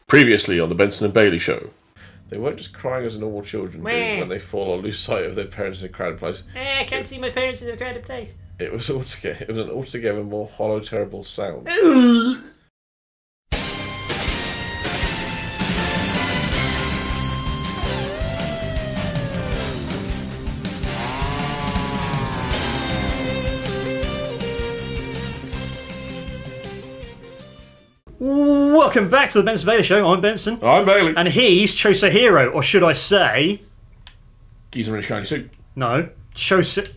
Previously on the Benson and Bailey show. They weren't just crying as normal children do when they fall or lose sight of their parents in a crowded place. I can't see my parents in a crowded place. It was an altogether more hollow, terrible sound. Welcome back to the Benson Bailey Show. I'm Benson. I'm Bailey. And he's Choshiro, or should I say... Geezer in a shiny suit. No. Chosahi...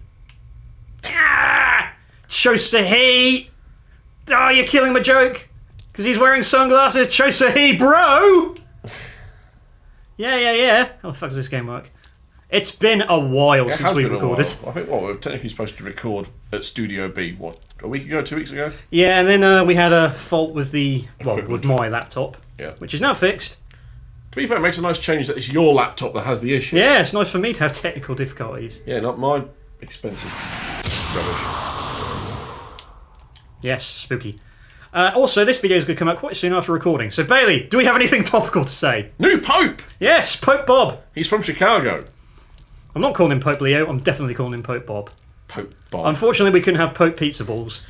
Oh, you're killing my joke. Because he's wearing sunglasses. Chosahi, bro! Yeah. How the fuck does this game work? It's been a while since we've recorded. I think, we're technically supposed to record at Studio B, a week ago, 2 weeks ago? Yeah, and then we had a fault with with my laptop, which is now fixed. To be fair, it makes a nice change that it's your laptop that has the issue. Yeah, it's nice for me to have technical difficulties. Yeah, not my expensive rubbish. Yes, spooky. Also, this video is going to come out quite soon after recording. So, Bailey, do we have anything topical to say? New Pope! Yes, Pope Bob. He's from Chicago. I'm not calling him Pope Leo, I'm definitely calling him Pope Bob. Pope Bob. Unfortunately, we couldn't have Pope Pizza Balls.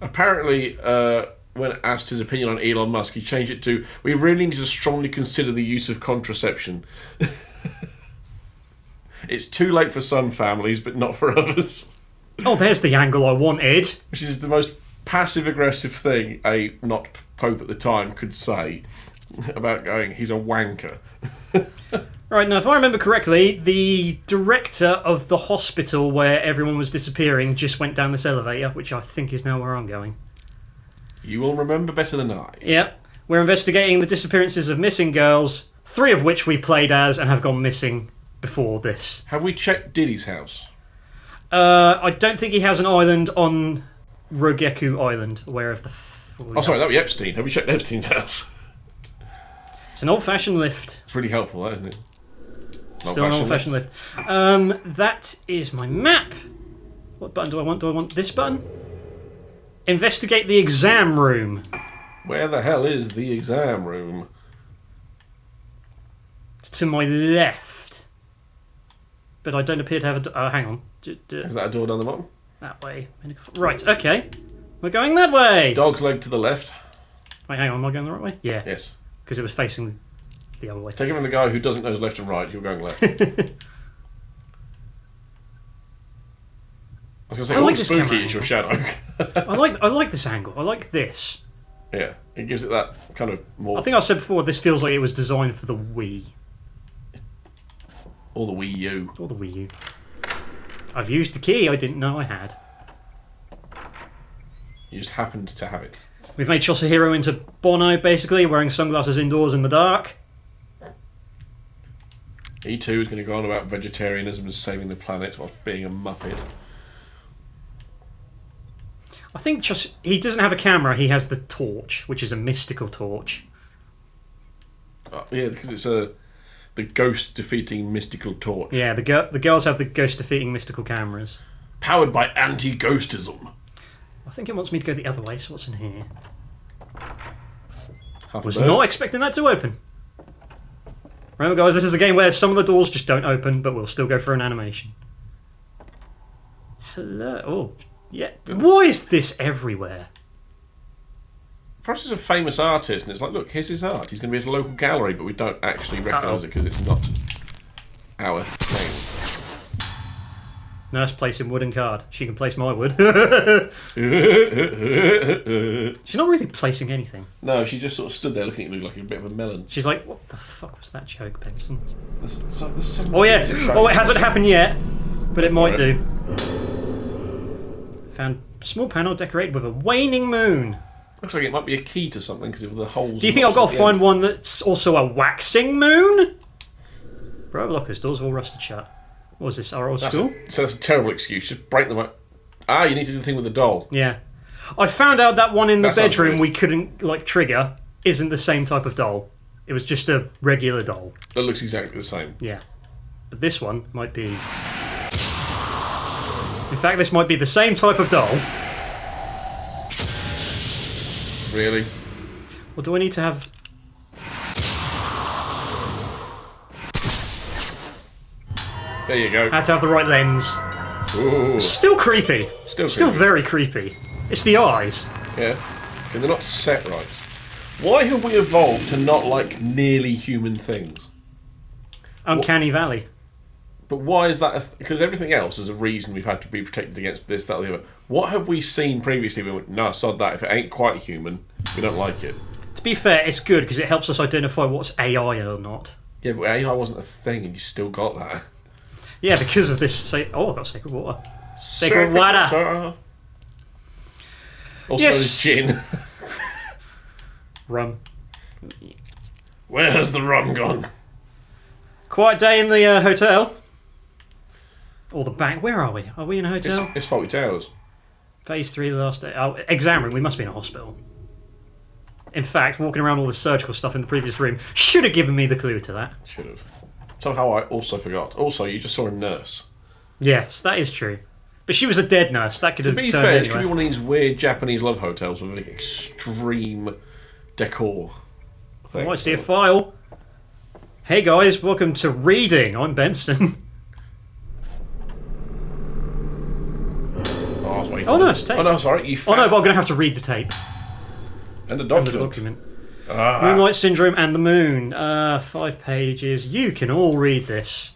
Apparently, when asked his opinion on Elon Musk, he changed it to, we really need to strongly consider the use of contraception. It's too late for some families, but not for others. Oh, there's the angle I wanted. Which is the most passive-aggressive thing a not Pope at the time could say about going, he's a wanker. Right, now if I remember correctly, the director of the hospital where everyone was disappearing just went down this elevator, which I think is now where I'm going. You will remember better than I. Yep. We're investigating the disappearances of missing girls, 3 of which we've played as and have gone missing before this. Have we checked Diddy's house? I don't think he has an island on Rogeku Island, wherever the... sorry, that would be Epstein. Have we checked Epstein's house? It's an old-fashioned lift. It's really helpful, that, isn't it? Still an old-fashioned lift. That is my map. What button do I want? Do I want this button? Investigate the exam room. Where the hell is the exam room? It's to my left. But I don't appear to have a... hang on. Is that a door down the bottom? That way. Right, okay. We're going that way. Dog's leg to the left. Wait, hang on. Am I going the right way? Yeah. Yes. Because it was facing the other way. Take him from the guy who doesn't know his left and right. You're going left. I was going to say, spooky is your shadow. I like this angle. I like this. Yeah, it gives it that kind of more... I think I said before, this feels like it was designed for the Wii. Or the Wii U. Or the Wii U. I've used the key I didn't know I had. You just happened to have it. We've made Choshiro into Bono, basically, wearing sunglasses indoors in the dark. He too is going to go on about vegetarianism and saving the planet while being a muppet. I think he doesn't have a camera, he has the torch, which is a mystical torch. Yeah, because it's the ghost-defeating mystical torch. Yeah, the girls have the ghost-defeating mystical cameras. Powered by anti-ghostism. I think it wants me to go the other way, so what's in here? Was not expecting that to open. Remember, guys, this is a game where some of the doors just don't open, but we'll still go for an animation. Hello. Oh, yeah. Why is this everywhere? Perhaps he's a famous artist, and it's like, look, here's his art. He's going to be at a local gallery, but we don't actually recognise it because it's not our thing. Nurse placing wooden card. She can place my wood. She's not really placing anything. No, she just sort of stood there looking at me like a bit of a melon. She's like, what the fuck was that joke, Benson? Oh, yeah. Oh, it hasn't happened yet, but it might do. Found a small panel decorated with a waning moon. Looks like it might be a key to something because of the holes. Do you think I've got to find one that's also a waxing moon? Bro, lockers, doors are all rusted shut. What was this, our old school? So that's a terrible excuse. Just break them up. You need to do the thing with the doll. Yeah. I found out that one in the bedroom we couldn't, trigger isn't the same type of doll. It was just a regular doll. That looks exactly the same. Yeah. But this one might be... In fact, this might be the same type of doll. Really? Or do I need to have... There you go. Had to have the right lens. Ooh. Still creepy. Still very creepy. It's the eyes. Yeah. Because they're not set right. Why have we evolved to not like nearly human things? Uncanny Valley. But why is that? Because everything else is a reason we've had to be protected against this, that, or the other. What have we seen previously? We went, no, sod that. If it ain't quite human, we don't like it. To be fair, it's good because it helps us identify what's AI or not. Yeah, but AI wasn't a thing, and you still got that. Yeah, because of this. Oh, I got sacred water. Sacred water. Also, there's gin. Rum. Where's the rum gone? Quiet day in the hotel. Or the bank. Where are we? Are we in a hotel? It's Faulty Towers. Phase 3, the last day. Oh, exam room. We must be in a hospital. In fact, walking around all the surgical stuff in the previous room should have given me the clue to that. Should have. Somehow I also forgot. Also, you just saw a nurse. Yes, that is true. But she was a dead nurse. That could have To be fair, this could be one of these weird Japanese love hotels with extreme decor. I might see a file. Hey guys, welcome to reading. I'm Benson. Oh no, it's tape. Oh no, sorry. Oh no, but I'm going to have to read the tape. And the document. Moonlight Syndrome and the Moon. 5 pages. You can all read this.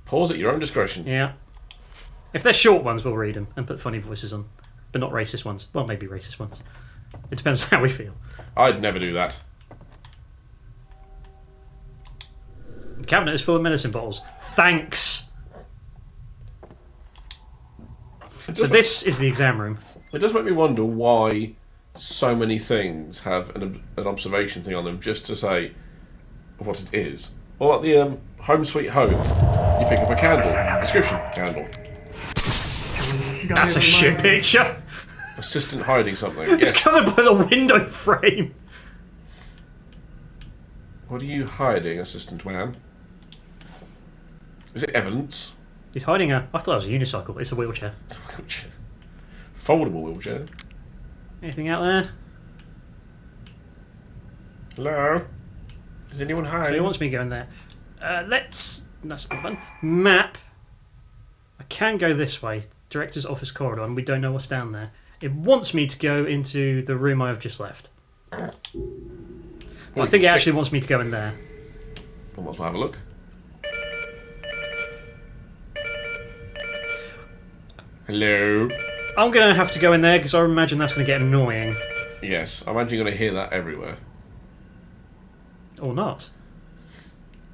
Pause at your own discretion. Yeah. If they're short ones, we'll read them and put funny voices on. But not racist ones. Well, maybe racist ones. It depends on how we feel. I'd never do that. The cabinet is full of medicine bottles. Thanks! So this is the exam room. It does make me wonder why so many things have an observation thing on them just to say what it is. Well, like the Home Sweet Home, you pick up a candle. Description, candle. That's a shit picture. Assistant hiding something. It's Yes. covered by the window frame. What are you hiding, assistant man? Is it evidence? He's hiding a... I thought it was a unicycle. It's a wheelchair. It's a wheelchair. Foldable wheelchair. Anything out there? Hello? Is anyone hiding? So he wants me going there. Let's... That's not button. Map. I can go this way. Director's office corridor, and we don't know what's down there. It wants me to go into the room I have just left. I think it actually wants me to go in there. Well, might as well have a look. Hello? I'm going to have to go in there because I imagine that's going to get annoying. Yes, I imagine you're going to hear that everywhere. Or not.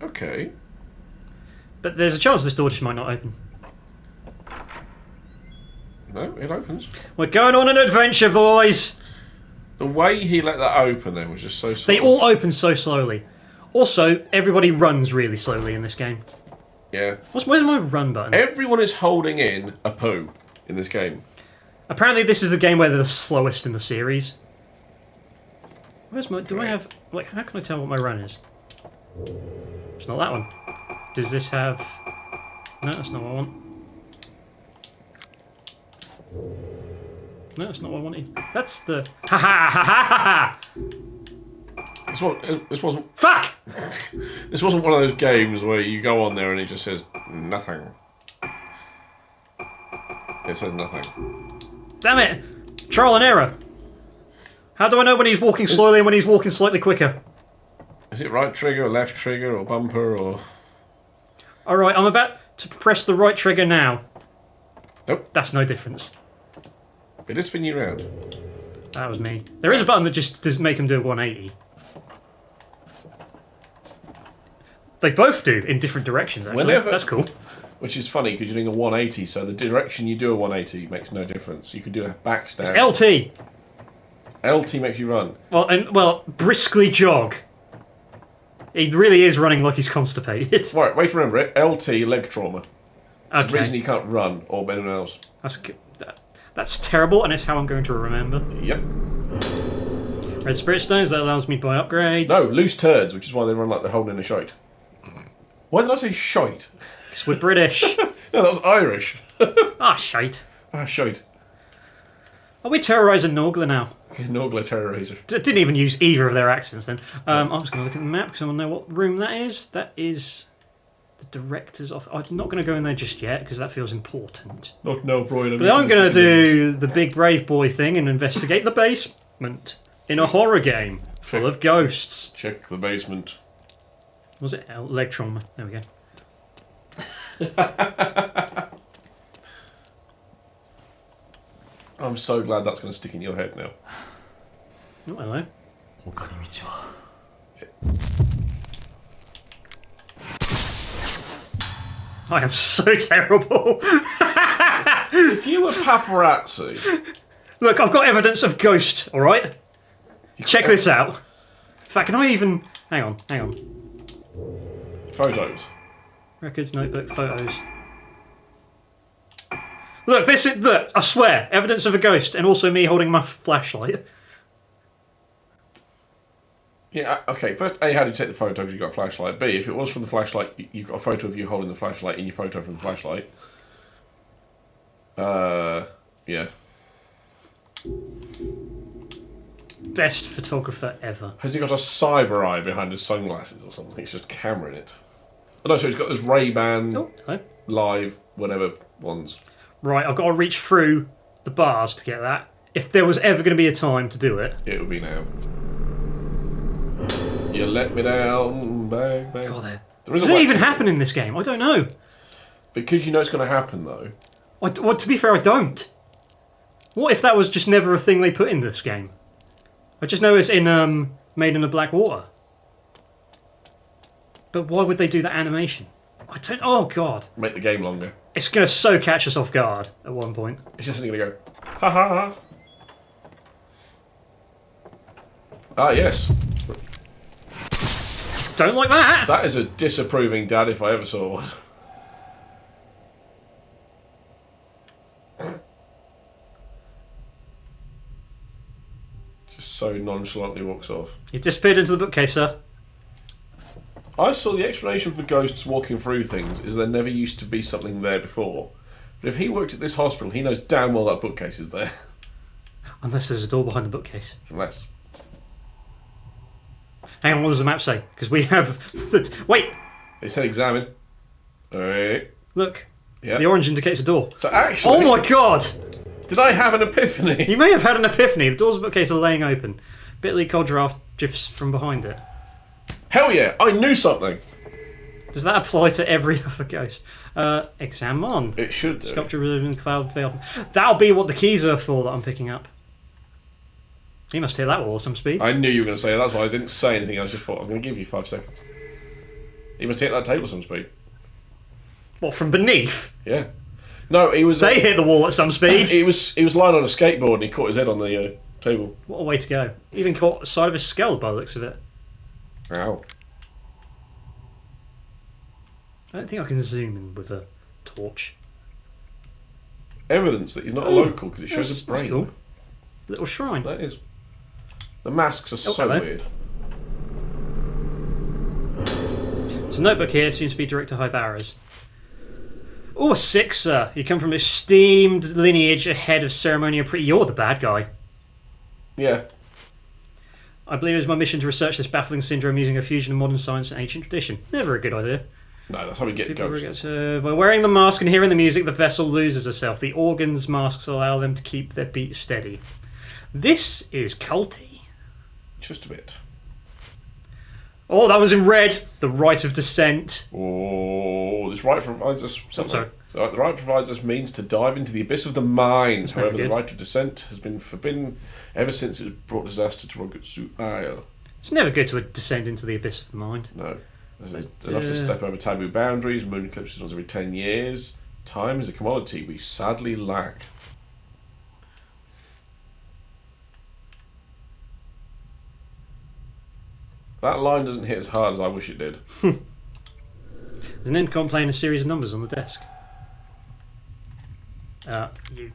Okay. But there's a chance this door just might not open. No, it opens. We're going on an adventure, boys! The way he let that open then was just so slow. They all open so slowly. Also, everybody runs really slowly in this game. Yeah. Where's my run button? Everyone is holding in a poo in this game. Apparently this is the game where they're the slowest in the series. Where's my... Do I have... Like, how can I tell what my run is? It's not that one. Does this have... No, that's not what I want. No, that's not what I wanted. That's the... Ha ha ha ha ha ha! This wasn't... Fuck! This wasn't one of those games where you go on there and it just says nothing. It says nothing. Damn it! Trial and error. How do I know when he's walking slowly and when he's walking slightly quicker? Is it right trigger or left trigger or bumper or... Alright, I'm about to press the right trigger now. Nope. That's no difference. It did spin you around. That was me. There is a button that just does make him do a 180. They both do, in different directions, actually. That's cool. Which is funny, because you're doing a 180, so the direction you do a 180 makes no difference. You could do a backstand. It's LT! LT makes you run. Well, briskly jog. He really is running like he's constipated. Right, way to remember it. LT, leg trauma. It's Okay. the reason you can't run, or anyone else. That's terrible, and it's how I'm going to remember. Yep. Red Spirit Stones, that allows me to buy upgrades. No, loose turds, which is why they run like they're holding a shite. Why did I say shite? Because we're British. No, that was Irish. Shite. Shite. Are we terrorising Norgler now? Norgler terrorizer. Didn't even use either of their accents then. I'm just going to look at the map because I want to know what room that is. That is The director's office. I'm not going to go in there just yet because that feels important. Not now, Brian. But I'm going to do the big brave boy thing and investigate the basement in a horror game full of ghosts. Check the basement. Was it Electron? There we go. I'm so glad that's going to stick in your head now. Oh, hello. I am so terrible. If you were paparazzi... Look, I've got evidence of ghost, alright? Check this out. In fact, can I even... Hang on. Photos. Records, notebook, photos. Look, look, I swear, evidence of a ghost, and also me holding my flashlight. Yeah, okay. First, A, how did you take the photo because you got a flashlight? B, if it was from the flashlight, you got a photo of you holding the flashlight in your photo from the flashlight. Yeah. Best photographer ever. Has he got a cyber eye behind his sunglasses or something? It's just a camera in it. Oh no, so he's got those Ray-Ban live, whatever ones. Right, I've got to reach through the bars to get that. If there was ever going to be a time to do it. It would be now. You let me down, bang, bang. God, does it even happen in this game? I don't know. Because you know it's going to happen, though. Well, to be fair, I don't. What if that was just never a thing they put in this game? I just know it's in Made in the Black Water. But why would they do that animation? I don't... Oh, God. Make the game longer. It's going to so catch us off guard at one point. It's just going to go, ha ha ha. Ah, yes. Don't like that. That is a disapproving dad if I ever saw one. Just so nonchalantly walks off. You disappeared into the bookcase, sir. I saw the explanation for ghosts walking through things is there never used to be something there before. But if he worked at this hospital, he knows damn well that bookcase is there. Unless there's a door behind the bookcase. Unless. Hang on, what does the map say? Because we have... Wait! It said examine. Alright. Look. Yeah. The orange indicates a door. So actually... Oh my God! Did I have an epiphany? You may have had an epiphany. The doors of the bookcase are laying open. Bitly cold draft drifts from behind it. Hell yeah! I knew something! Does that apply to every other ghost? Examine. It should do. Sculpture within cloud veil. That'll be what the keys are for that I'm picking up. You must hit that wall at some speed. I knew you were going to say that. That's why I didn't say anything. I just thought, I'm going to give you 5 seconds. He must hit that table at some speed. What, from beneath? Yeah. No, he was... They hit the wall at some speed. he was lying on a skateboard and he caught his head on the table. What a way to go. Even caught the side of his skull by the looks of it. Ow. I don't think I can zoom in with a torch. Evidence that he's not a local because it shows his brain. That's cool. Little shrine. That is. The masks are so hello. weird. There's a notebook here. It seems to be Director Haibara's. Oh, a 6, sir. You come from esteemed lineage ahead of ceremonial You're the bad guy. Yeah. I believe it is my mission to research this baffling syndrome using a fusion of modern science and ancient tradition. Never a good idea. No, that's how we get ghosts. By wearing the mask and hearing the music, the vessel loses herself. The organs' masks allow them to keep their beat steady. This is culty. Just a bit. Oh, that was in red. The right of descent. Oh, this right provides us something. Sorry. So the right provides us means to dive into the abyss of the mind. That's However, never the good. right of descent has been forbidden ever since it brought disaster to Rogutsu Isle. It's never good to descend into the abyss of the mind. No. There's enough to step over taboo boundaries. Moon eclipses once every 10 years. Time is a commodity we sadly lack. That line doesn't hit as hard as I wish it did. There's an intercom playing a series of numbers on the desk. You.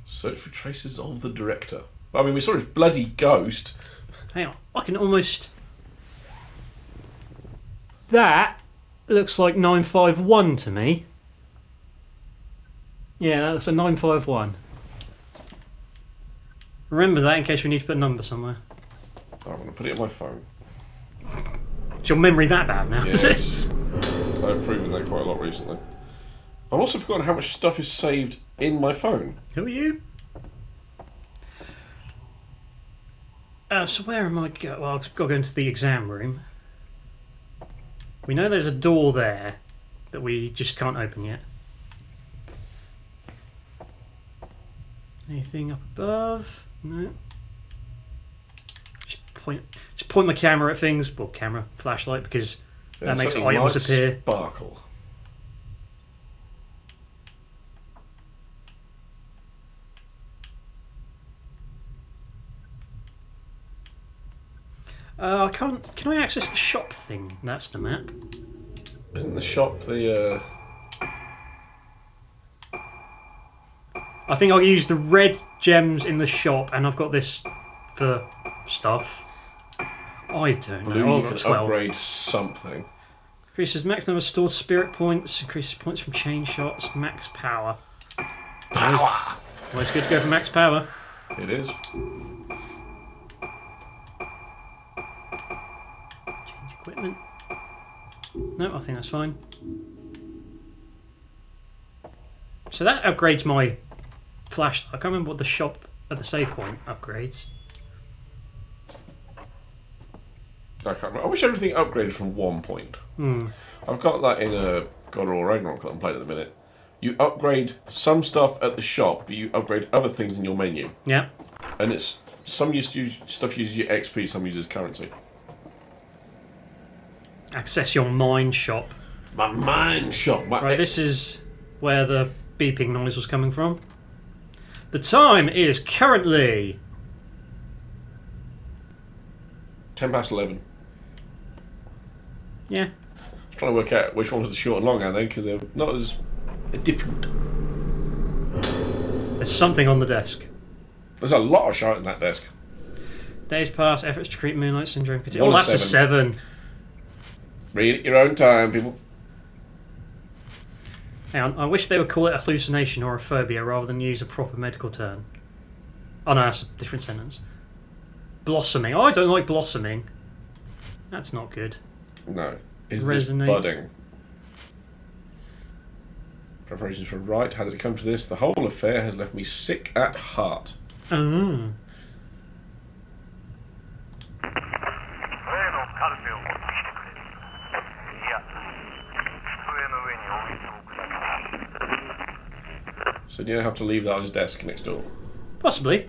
Search for traces of the director. I mean, we saw his bloody ghost. Hang on. I can almost... That looks like 951 to me. Yeah, that looks like 951. Remember that in case we need to put a number somewhere. I'm going to put it on my phone. Is your memory that bad now? Yes. Is it? I've proven that quite a lot recently. I've also forgotten how much stuff is saved in my phone. Who are you? So where am I going? Well, I've got to go into the exam room. We know there's a door there that we just can't open yet. Anything up above? No. Just point my camera at things. Well, flashlight, because that makes items appear. Sparkle. I can't. Can I access the shop thing? That's the map. Isn't the shop the? I think I'll use the red gems in the shop, and I've got this for stuff. I don't know. Blue, I've you got can 12. upgrade something. Increases maximum of stored spirit points. Increases points from chain shots. Max power. Always good to go for max power. It is. Change equipment. No, I think that's fine. So that upgrades my flashlight. I can't remember what the shop at the save point upgrades. I can't remember. I wish everything upgraded from 1 point. I've got that in a God of War Ragnarok that I'm playing at the minute. You upgrade some stuff at the shop, but you upgrade other things in your menu. Yeah. And it's stuff uses your XP, some uses currency. Access your mine shop. My mine shop. Right, this is where the beeping noise was coming from. The time is currently 11:10. Yeah. I'm trying to work out which one was the short and long hand then, because they're not as different. There's something on the desk. There's a lot of shite in that desk. Days pass, efforts to treat Moonlight Syndrome continue. One Oh, of that's a 7. Read at your own time, people. Hang on, I wish they would call it a hallucination or a phobia rather than use a proper medical term. Oh no, that's a different sentence. Blossoming. Oh, I don't like blossoming. That's not good. No. Is Resonate. this budding? Preparations for right. How did it come to this? The whole affair has left me sick at heart. Oh. So do you have to leave that on his desk next door? Possibly.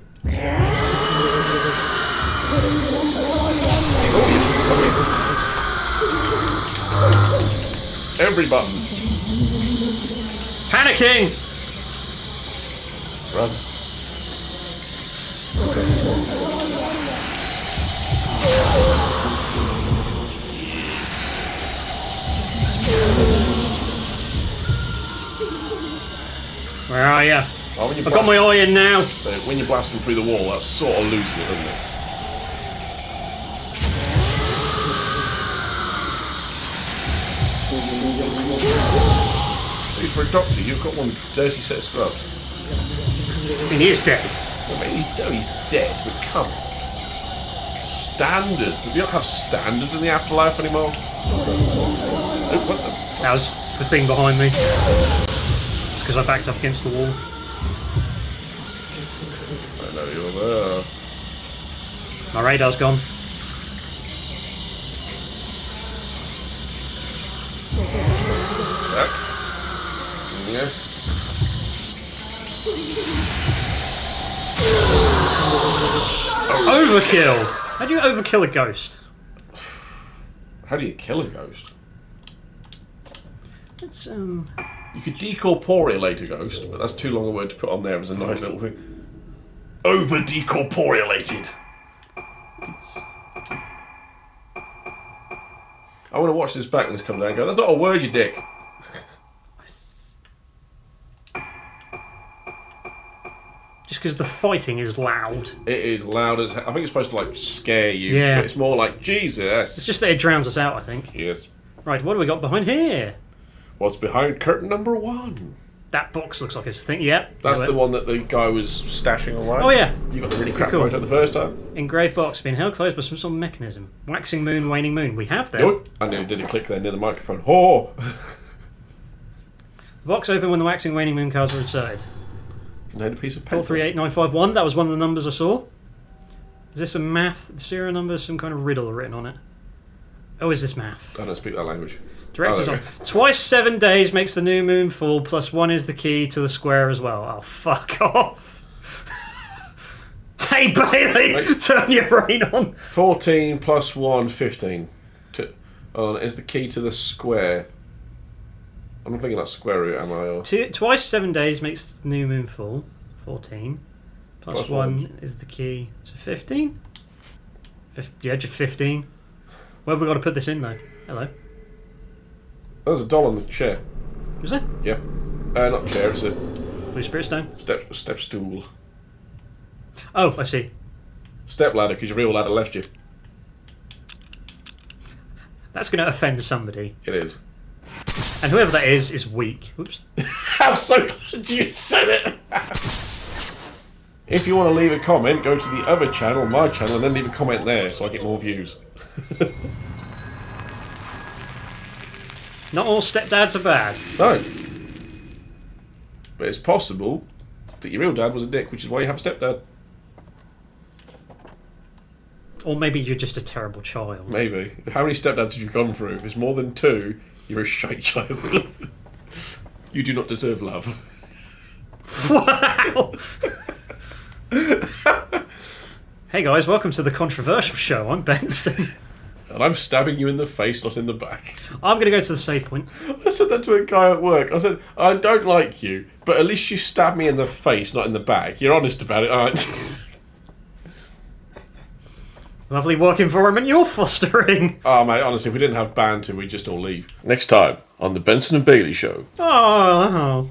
Every button. Panicking! Run. Where are you? Well, when you I've got my eye in now. So when you blast them through the wall, that sort of loses it, doesn't it? Dude, for a doctor, you've got one dirty set of scrubs. I mean, he is dead. I mean, he's dead, but come on. Standards. We don't have standards in the afterlife anymore. Oh, what the? That was the thing behind me. It's because I backed up against the wall. I know you're there. My radar's gone. Back. Yeah. Overkill! How do you overkill a ghost? How do you kill a ghost? It's, You could decorporealate a ghost, but that's too long a word to put on there as a nice little thing. Over-decorporealated. I want to watch this back when this comes out and go, that's not a word, you dick. just because the fighting is loud. It is loud as I think it's supposed to like scare you, Yeah. but it's more like, Jesus. It's just that it drowns us out, I think. Yes. Right, what do we got behind here? What's behind curtain number 1? That box looks like it's a thing. Yep. That's the one that the guy was stashing away. Oh, yeah. You got the really crap Cool. photo the first time. Engraved box being held closed by some sort of mechanism. Waxing moon, waning moon. We have them. Oh, I nearly did a click there near the microphone. Oh! The box open when the waxing, waning moon cards were inserted. Contained a piece of paper. 438951. That was one of the numbers I saw. Is this a math serial number? Some kind of riddle written on it. Oh, is this math? I don't speak that language. Director's on. Twice 7 days makes the new moon full, plus 1 is the key to the square as well. Oh, fuck off. Hey, Bailey, turn your brain on. 14 plus 1, 15. Is the key to the square. I'm not thinking like square root, am I? Or... Twice 7 days makes the new moon full. 14. Plus 1 is the key. So 15? Yeah, just 15. Where have we got to put this in, though? Hello. There's a doll on the chair. Is there? Yeah. Not chair, it's a... Blue Spirit Stone? Step stool. Oh, I see. Step ladder, because your real ladder left you. That's going to offend somebody. It is. And whoever that is weak. Oops. I'm so glad you said it! If you want to leave a comment, go to the other channel, my channel, and then leave a comment there so I get more views. Not all stepdads are bad. No. But it's possible that your real dad was a dick, which is why you have a stepdad. Or maybe you're just a terrible child. Maybe. How many stepdads have you gone through? If it's more than 2, you're a shite child. You do not deserve love. Wow! Hey guys, welcome to the controversial show. I'm Benson. And I'm stabbing you in the face, not in the back. I'm going to go to the save point. I said that to a guy at work. I said, I don't like you, but at least you stab me in the face, not in the back. You're honest about it, aren't you? Lovely work environment you're fostering. Oh, mate, honestly, if we didn't have banter, we'd just all leave. Next time on the Benson and Bailey Show. Oh.